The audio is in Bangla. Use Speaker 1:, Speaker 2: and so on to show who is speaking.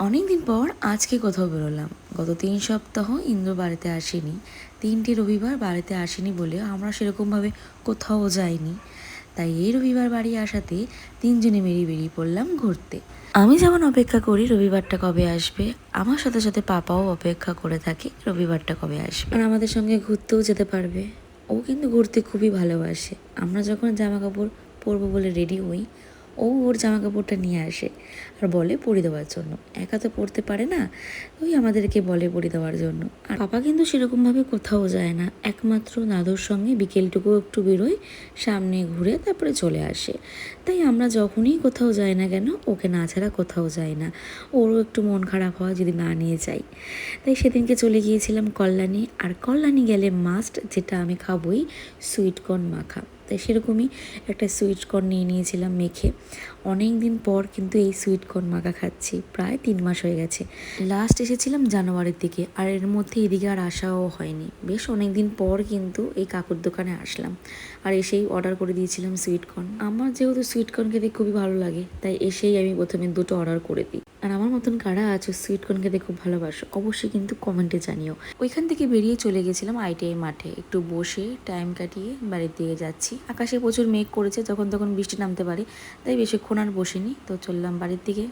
Speaker 1: অনেক দিন পর আজকে কোথাও বেরোলাম। গত 3 সপ্তাহ ইন্দ্র বাড়িতে আসেনি। 3টি রবিবার বাড়িতে আসেনি বলে আমরা সেরকমভাবে কোথাও যাইনি। তাই এই রবিবার বাড়ি আসাতে 3জনে বেরিয়ে পড়লাম ঘুরতে। আমি যেমন অপেক্ষা করি রবিবারটা কবে আসবে, আমার সাথে সাথে পাপাও অপেক্ষা করে থাকে রবিবারটা কবে আসবে আর আমাদের সঙ্গে ঘুরতেও যেতে পারবে। ও কিন্তু ঘুরতে খুবই ভালোবাসে। আমরা যখন জামা কাপড় পরবো বলে রেডি হই, ও ওর জামা কাপড়টা নিয়ে আসে আর বলে পরিয়ে দেওয়ার জন্য। একা তো পরতে পারে না, ওই আমাদেরকে বলে পরিয়ে দেওয়ার জন্য। আর পাপা কিন্তু সেরকমভাবে কোথাও যায় না, একমাত্র দাদুর সঙ্গে বিকেলটুকু একটু বেরোয়, সামনে ঘুরে তারপরে চলে আসে। তাই আমরা যখনই কোথাও যাই না কেন, ওকে না ছাড়া কোথাও যাই না। ওরও একটু মন খারাপ হয় যদি না নিয়ে যাই। তাই সেদিনকে চলে গিয়েছিলাম কল্যাণী। আর কল্যাণী গেলে মাস্ট যেটা আমি খাবই, সুইটকর্ন মাখা। তাই সেরকমই একটা সুইটকর্ন নিয়ে নিয়েছিলাম মেখে। অনেক দিন পর কিন্তু এই সুইটকর্ন মাখা খাচ্ছি, প্রায় 3 মাস হয়ে গেছে। লাস্ট এসেছিলাম জানুয়ারির দিকে, আর এর মধ্যে এদিকে আর আসাও হয়নি। বেশ অনেক দিন পর কিন্তু এই কাকুর দোকানে আসলাম, আর এসেই অর্ডার করে দিয়েছিলাম সুইটকর্ন। আমার যেহেতু সুইটকর্ন খেতে খুবই ভালো লাগে, তাই এসেই আমি প্রথমে 2টো অর্ডার করে দিই। আর আমার মতন কারা আছো সুইটকর্ন খেতে খুব ভালোবাসো, অবশ্যই কিন্তু কমেন্টে জানিও। ওইখান থেকে বেরিয়ে চলে গেছিলাম ITI মাঠে, একটু বসে টাইম কাটিয়ে বাড়ির দিকে যাচ্ছি। আকাশে প্রচুর মেঘ করেছে, যখন তখন বৃষ্টি নামতে পারে, তাই বেশিক্ষণ আর বসিনি, তো চললাম বাড়ির দিকে।